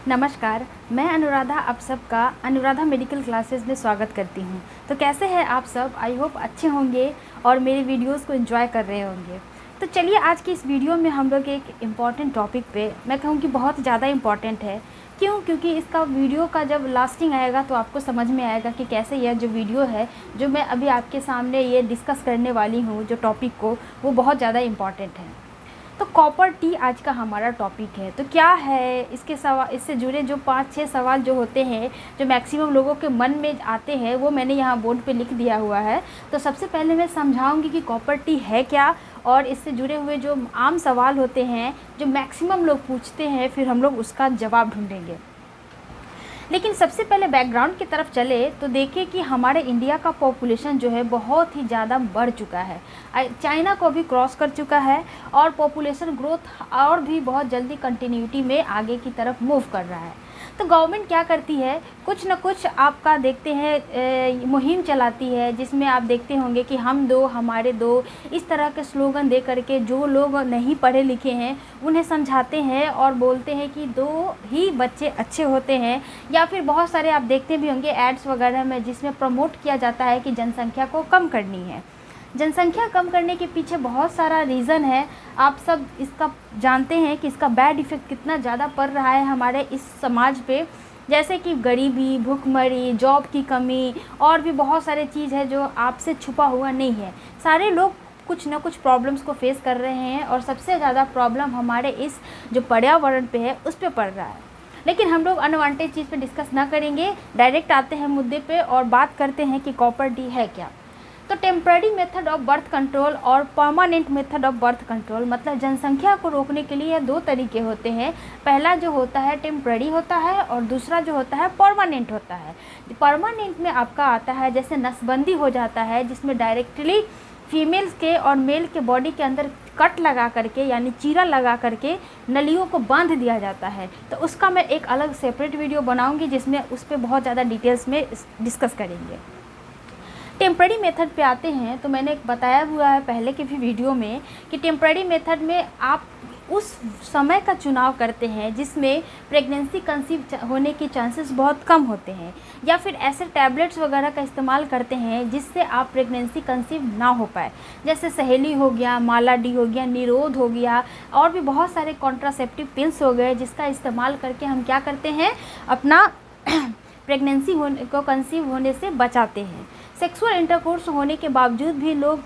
नमस्कार, मैं अनुराधा आप सबका अनुराधा मेडिकल क्लासेस में स्वागत करती हूँ। तो कैसे हैं आप सब? आई होप अच्छे होंगे और मेरी वीडियोस को एंजॉय कर रहे होंगे। तो चलिए आज की इस वीडियो में हम लोग एक इम्पॉर्टेंट टॉपिक पे, मैं कहूँ कि बहुत ज़्यादा इम्पॉर्टेंट है। क्यों? क्योंकि इसका वीडियो का जब लास्टिंग आएगा तो आपको समझ में आएगा कि कैसे यह जो वीडियो है, जो मैं अभी आपके सामने ये डिस्कस करने वाली हूँ जो टॉपिक को, वो बहुत ज़्यादा इम्पॉर्टेंट है। तो कॉपर टी आज का हमारा टॉपिक है। तो क्या है इसके सवाल, इससे जुड़े जो 5-6 सवाल जो होते हैं, जो मैक्सिमम लोगों के मन में आते हैं, वो मैंने यहाँ बोर्ड पे लिख दिया हुआ है। तो सबसे पहले मैं समझाऊंगी कि कॉपर टी है क्या, और इससे जुड़े हुए जो आम सवाल होते हैं जो मैक्सिमम लोग पूछते हैं, फिर हम लोग उसका जवाब ढूंढेंगे। लेकिन सबसे पहले बैकग्राउंड की तरफ चले तो देखिए कि हमारे इंडिया का पॉपुलेशन जो है बहुत ही ज़्यादा बढ़ चुका है, चाइना को भी क्रॉस कर चुका है, और पॉपुलेशन ग्रोथ और भी बहुत जल्दी कंटिन्यूटी में आगे की तरफ मूव कर रहा है। तो गवर्नमेंट क्या करती है, कुछ न कुछ आपका देखते हैं मुहिम चलाती है, जिसमें आप देखते होंगे कि हम दो हमारे दो, इस तरह के स्लोगन दे करके जो लोग नहीं पढ़े लिखे हैं उन्हें समझाते हैं और बोलते हैं कि दो ही बच्चे अच्छे होते हैं। या फिर बहुत सारे आप देखते भी होंगे एड्स वगैरह में, जिसमें प्रमोट किया जाता है कि जनसंख्या को कम करनी है। जनसंख्या कम करने के पीछे बहुत सारा रीज़न है, आप सब इसका जानते हैं कि इसका बैड इफ़ेक्ट कितना ज़्यादा पड़ रहा है हमारे इस समाज पे। जैसे कि गरीबी, भूखमरी, जॉब की कमी, और भी बहुत सारे चीज़ है जो आपसे छुपा हुआ नहीं है। सारे लोग कुछ ना कुछ प्रॉब्लम्स को फेस कर रहे हैं, और सबसे ज़्यादा प्रॉब्लम हमारे इस जो पर्यावरण पे है उस पर पड़ रहा है। लेकिन हम लोग अनवांटेड चीज़ पे डिस्कस ना करेंगे, डायरेक्ट आते हैं मुद्दे पे और बात करते हैं कि कॉपर टी है क्या। तो temporary method of birth control और permanent method of birth control, मतलब जनसंख्या को रोकने के लिए दो तरीके होते हैं। पहला जो होता है टेम्पररी होता है, और दूसरा जो होता है परमानेंट होता है। परमानेंट में आपका आता है जैसे नसबंदी हो जाता है, जिसमें डायरेक्टली फीमेल्स के और मेल के बॉडी के अंदर कट लगा करके, यानी चीरा लगा करके नलियों को बांध दिया जाता है। तो उसका मैं एक अलग सेपरेट वीडियो बनाऊंगी, जिसमें उस पर बहुत ज़्यादा डिटेल्स में डिस्कस करेंगे। टेम्पररी मेथड पे आते हैं तो मैंने बताया हुआ है पहले के भी वीडियो में कि टेम्पररी मेथड में आप उस समय का चुनाव करते हैं जिसमें प्रेगनेंसी कंसीव होने के चांसेस बहुत कम होते हैं, या फिर ऐसे टैबलेट्स वगैरह का इस्तेमाल करते हैं जिससे आप प्रेगनेंसी कंसीव ना हो पाए। जैसे सहेली हो गया, माला डी हो गया, निरोध हो गया, और भी बहुत सारे कॉन्ट्रासेप्टिव पिल्स हो गए, जिसका इस्तेमाल करके हम क्या करते हैं, अपना प्रेगनेंसी को कंसीव होने से बचाते हैं। सेक्सुअल इंटरकोर्स होने के बावजूद भी लोग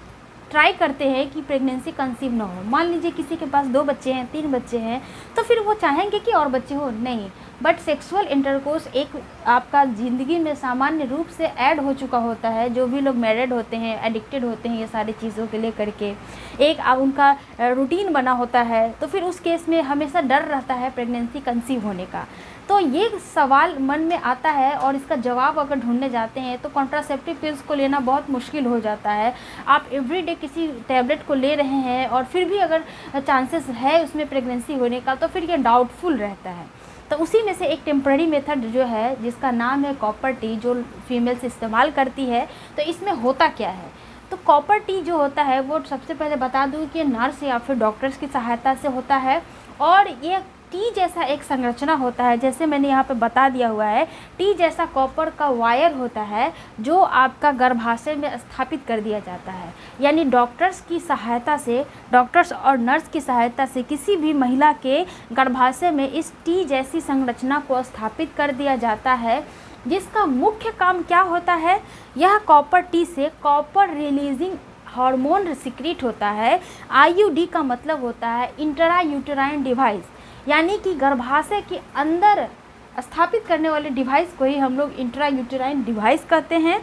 ट्राई करते हैं कि प्रेगनेंसी कंसीव ना हो। मान लीजिए किसी के पास 2 बच्चे हैं, 3 बच्चे हैं, तो फिर वो चाहेंगे कि और बच्चे हो नहीं, बट सेक्सुअल इंटरकोर्स एक आपका ज़िंदगी में सामान्य रूप से ऐड हो चुका होता है। जो भी लोग मैरिड होते हैं, एडिक्टेड होते हैं ये सारी चीज़ों के लेकर के, एक उनका रूटीन बना होता है, तो फिर उस केस में हमेशा डर रहता है प्रेगनेंसी कंसीव होने का। तो ये सवाल मन में आता है, और इसका जवाब अगर ढूंढने जाते हैं तो कॉन्ट्रासेप्टिव पिल्स को लेना बहुत मुश्किल हो जाता है। आप एवरीडे किसी टैबलेट को ले रहे हैं और फिर भी अगर चांसेस है उसमें प्रेगनेंसी होने का, तो फिर ये डाउटफुल रहता है। तो उसी में से एक टेम्पररी मेथड जो है, जिसका नाम है कॉपर टी, जो फीमेल्स इस्तेमाल करती है। तो इसमें होता क्या है, तो कॉपर टी जो होता है वो सबसे पहले बता दूँ कि नर्स या फिर डॉक्टर्स की सहायता से होता है, और ये टी जैसा एक संरचना होता है, जैसे मैंने यहाँ पे बता दिया हुआ है। टी जैसा कॉपर का वायर होता है जो आपका गर्भाशय में स्थापित कर दिया जाता है, यानी डॉक्टर्स की सहायता से, डॉक्टर्स और नर्स की सहायता से किसी भी महिला के गर्भाशय में इस टी जैसी संरचना को स्थापित कर दिया जाता है, जिसका मुख्य काम क्या होता है, यह कॉपर टी से कॉपर रिलीजिंग हार्मोन सिक्रीट होता है। आईयूडी का मतलब होता है इंट्रा यूटेराइन डिवाइस, यानी कि गर्भाशय के अंदर स्थापित करने वाले डिवाइस को ही हम लोग इंट्रा यूटेराइन डिवाइस कहते हैं,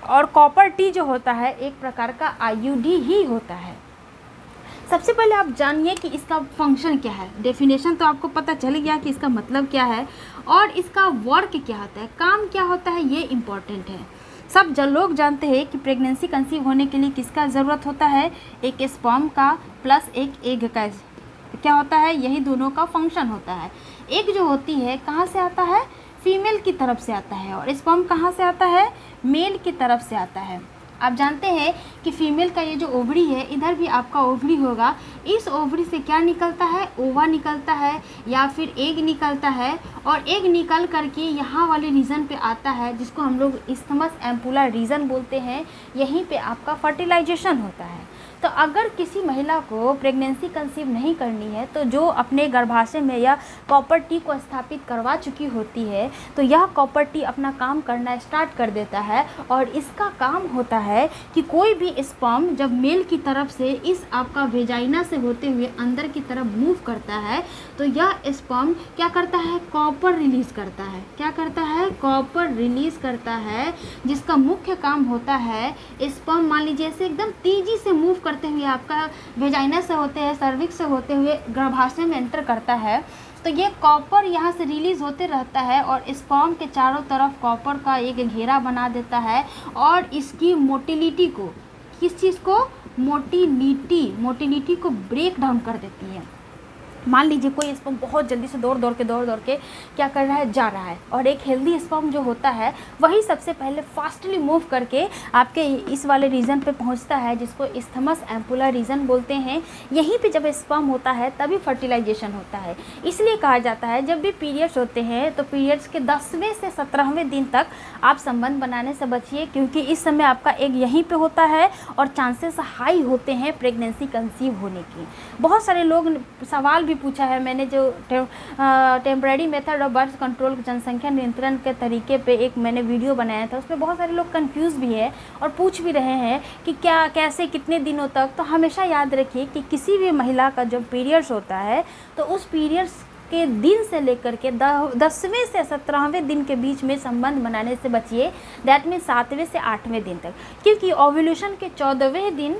और कॉपर टी जो होता है एक प्रकार का आईयूडी ही होता है। सबसे पहले आप जानिए कि इसका फंक्शन क्या है। डेफिनेशन तो आपको पता चल गया कि इसका मतलब क्या है, और इसका वर्क क्या होता है, काम क्या होता है, ये इम्पॉर्टेंट है। सब लोग जानते हैं कि प्रेगनेंसी कंसीव होने के लिए किसका ज़रूरत होता है, एक स्पर्म का प्लस एक एग का क्या होता है, यही दोनों का फंक्शन होता है। एग जो होती है कहाँ से आता है, फीमेल की तरफ से आता है, और स्पर्म कहाँ से आता है, मेल की तरफ से आता है। आप जानते हैं कि फीमेल का ये जो ओवरी है, इधर भी आपका ओवरी होगा। इस ओवरी से क्या निकलता है, ओवा निकलता है या फिर एग निकलता है, और एग निकल करके यहाँ वाले रीजन पे आता है जिसको हम लोग इस्थमस एम्पुला रीजन बोलते हैं। यहीं पे आपका फर्टिलाइजेशन होता है। तो अगर किसी महिला को प्रेगनेंसी कंसीव नहीं करनी है, तो जो अपने गर्भाशय में या कॉपर टी को स्थापित करवा चुकी होती है, तो यह कॉपर टी अपना काम करना स्टार्ट कर देता है। और इसका काम होता है कि कोई भी स्पर्म जब मेल की तरफ से इस आपका वेजाइना से होते हुए अंदर की तरफ मूव करता है, तो यह स्पर्म क्या करता है, कॉपर रिलीज़ करता है। क्या करता है, कॉपर रिलीज़ करता है, जिसका मुख्य काम होता है स्पर्म मान लीजिए ऐसे एकदम तेज़ी से मूव करते हुए आपका वेजाइना से होते हैं, सर्विक्स से होते हुए गर्भाशय में एंटर करता है। तो ये कॉपर यहाँ से रिलीज़ होते रहता है और स्पर्म के चारों तरफ कॉपर का एक घेरा बना देता है और इसकी मोटिलिटी को, किस चीज़ को, मोटिलिटी को ब्रेक डाउन कर देती है। मान लीजिए कोई स्पर्म बहुत जल्दी से दौड़ दौड़ के क्या कर रहा है, जा रहा है, और एक हेल्दी स्पर्म जो होता है वही सबसे पहले फास्टली मूव करके आपके इस वाले रीजन पे पहुंचता है जिसको इस्थमस एम्पुला रीजन बोलते हैं। यहीं पे जब स्पर्म होता है तभी फर्टिलाइजेशन होता है। इसलिए कहा जाता है जब भी पीरियड्स होते हैं तो पीरियड्स के 10वें से 17वें दिन तक आप संबंध बनाने से बचिए, क्योंकि इस समय आपका एग यहीं पर होता है और चांसेस हाई होते हैं प्रेगनेंसी कंसीव होने की। बहुत सारे लोग सवाल भी पूछा है मैंने, जो temporary method of birth control जनसंख्या नियंत्रण के तरीके पे एक मैंने वीडियो बनाया था, उसमें बहुत सारे लोग कंफ्यूज भी है और पूछ भी रहे हैं कि क्या, कैसे, कितने दिनों तक। तो हमेशा याद रखिए कि किसी भी महिला का जब पीरियड्स होता है तो उस पीरियड्स के दिन से लेकर के 10वें से 17वें दिन के बीच में संबंध बनाने से बचिए। दैट मीन्स 7वें से 8वें दिन तक, क्योंकि ओव्यूलेशन के 14वें दिन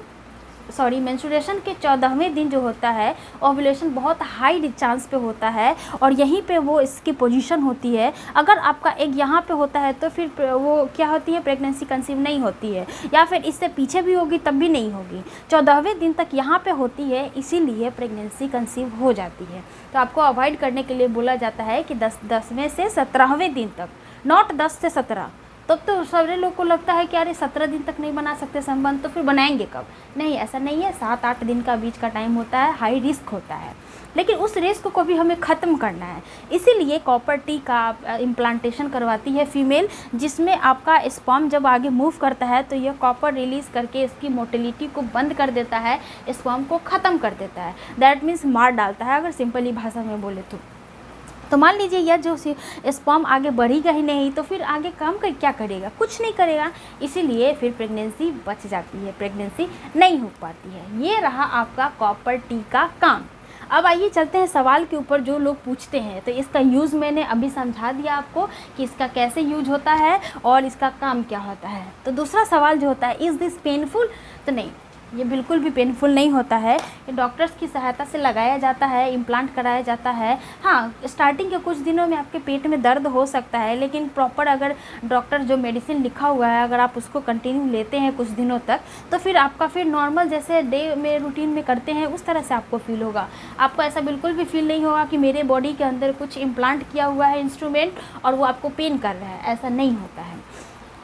मेंस्ट्रुएशन के 14वें दिन जो होता है ओव्यूलेशन बहुत हाई चांस पे होता है और यहीं पे वो इसकी पोजीशन होती है। अगर आपका एग यहाँ पे होता है तो फिर वो क्या होती है, प्रेगनेंसी कंसीव नहीं होती है, या फिर इससे पीछे भी होगी तब भी नहीं होगी। 14वें दिन तक यहाँ पे होती है, इसीलिए प्रेगनेंसी कंसीव हो जाती है। तो आपको अवॉइड करने के लिए बोला जाता है कि 10वें से 17वें दिन तक, नॉट 10 से 17। तब तो सारे लोग को लगता है कि अरे 17 दिन तक नहीं बना सकते संबंध, तो फिर बनाएंगे कब? नहीं, ऐसा नहीं है। 7-8 दिन का बीच का टाइम होता है, हाई रिस्क होता है, लेकिन उस रिस्क को भी हमें ख़त्म करना है। इसीलिए कॉपर टी का इम्प्लांटेशन करवाती है फीमेल, जिसमें आपका स्पर्म जब आगे मूव करता है तो यह कॉपर रिलीज़ करके इसकी मोटिलिटी को बंद कर देता है, स्पर्म को ख़त्म कर देता है। दैट मीन्स मार डालता है, अगर सिंपली भाषा में बोले तो मान लीजिए यह जो स्पर्म आगे बढ़ेगा ही नहीं तो फिर आगे काम कर क्या करेगा, कुछ नहीं करेगा। इसीलिए फिर प्रेगनेंसी बच जाती है, प्रेगनेंसी नहीं हो पाती है। ये रहा आपका कॉपर टी का काम। अब आइए चलते हैं सवाल के ऊपर जो लोग पूछते हैं। तो इसका यूज़ मैंने अभी समझा दिया आपको कि इसका कैसे यूज होता है और इसका काम क्या होता है। तो दूसरा सवाल जो होता है, इज़ दिस पेनफुल? तो नहीं, ये बिल्कुल भी पेनफुल नहीं होता है। ये डॉक्टर्स की सहायता से लगाया जाता है, इम्प्लांट कराया जाता है। हाँ, स्टार्टिंग के कुछ दिनों में आपके पेट में दर्द हो सकता है, लेकिन प्रॉपर अगर डॉक्टर जो मेडिसिन लिखा हुआ है अगर आप उसको कंटिन्यू लेते हैं कुछ दिनों तक, तो फिर आपका फिर नॉर्मल जैसे डे में रूटीन में करते हैं उस तरह से आपको फील होगा। आपको ऐसा बिल्कुल भी फील नहीं होगा कि मेरे बॉडी के अंदर कुछ इम्प्लांट किया हुआ है इंस्ट्रूमेंट और वो आपको पेन कर रहा है, ऐसा नहीं होता है।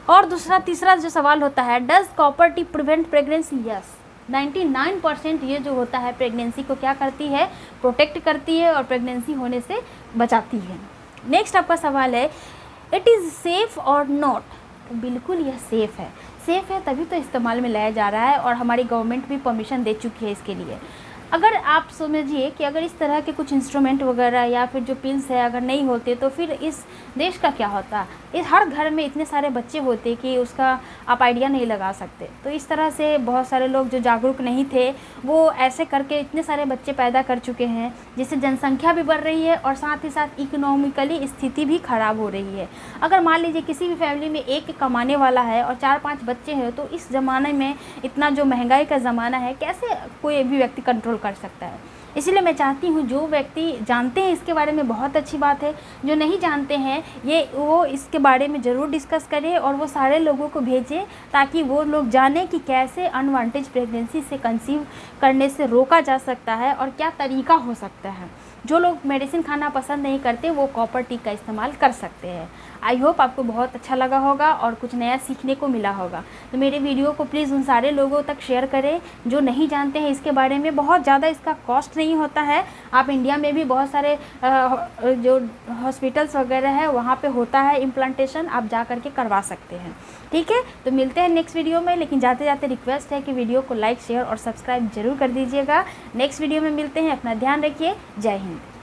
और तीसरा जो सवाल होता है, does copper T prevent pregnancy? Yes, 99% ये जो होता है प्रेगनेंसी को क्या करती है, प्रोटेक्ट करती है और प्रेगनेंसी होने से बचाती है। नेक्स्ट आपका सवाल है, इट इज़ सेफ़ और नॉट? तो बिल्कुल यह सेफ़ है। सेफ़ है तभी तो इस्तेमाल में लाया जा रहा है और हमारी गवर्नमेंट भी परमिशन दे चुकी है इसके लिए। अगर आप समझिए कि अगर इस तरह के कुछ इंस्ट्रूमेंट वगैरह या फिर जो पिल्स है अगर नहीं होते तो फिर इस देश का क्या होता। इस हर घर में इतने सारे बच्चे होते कि उसका आप आइडिया नहीं लगा सकते। तो इस तरह से बहुत सारे लोग जो जागरूक नहीं थे वो ऐसे करके इतने सारे बच्चे पैदा कर चुके हैं, जिससे जनसंख्या भी बढ़ रही है और साथ ही साथ इकोनॉमिकली स्थिति भी ख़राब हो रही है। अगर मान लीजिए किसी भी फैमिली में एक कमाने वाला है और 4-5 बच्चे हैं, तो इस ज़माने में इतना जो महंगाई का ज़माना है, कैसे कोई भी व्यक्ति कंट्रोल कर सकता है। इसलिए मैं चाहती हूँ जो व्यक्ति जानते हैं इसके बारे में बहुत अच्छी बात है, जो नहीं जानते हैं वो इसके बारे में ज़रूर डिस्कस करें और वो सारे लोगों को भेजें ताकि वो लोग जानें कि कैसे अनवांटेड प्रेगनेंसी से कंसीव करने से रोका जा सकता है और क्या तरीका हो सकता है। जो लोग मेडिसिन खाना पसंद नहीं करते वो कॉपर टी का इस्तेमाल कर सकते हैं। आई होप आपको बहुत अच्छा लगा होगा और कुछ नया सीखने को मिला होगा। तो मेरे वीडियो को प्लीज़ उन सारे लोगों तक शेयर करें जो नहीं जानते हैं इसके बारे में। बहुत ज़्यादा इसका कॉस्ट नहीं होता है। आप इंडिया में भी बहुत सारे जो हॉस्पिटल्स वगैरह है वहाँ पे होता है इम्प्लांटेशन, आप जा कर के करवा सकते हैं। ठीक है, तो मिलते हैं नेक्स्ट वीडियो में। लेकिन जाते जाते रिक्वेस्ट है कि वीडियो को लाइक शेयर और सब्सक्राइब जरूर कर दीजिएगा। नेक्स्ट वीडियो में मिलते हैं। अपना ध्यान रखिए। जय हिंद।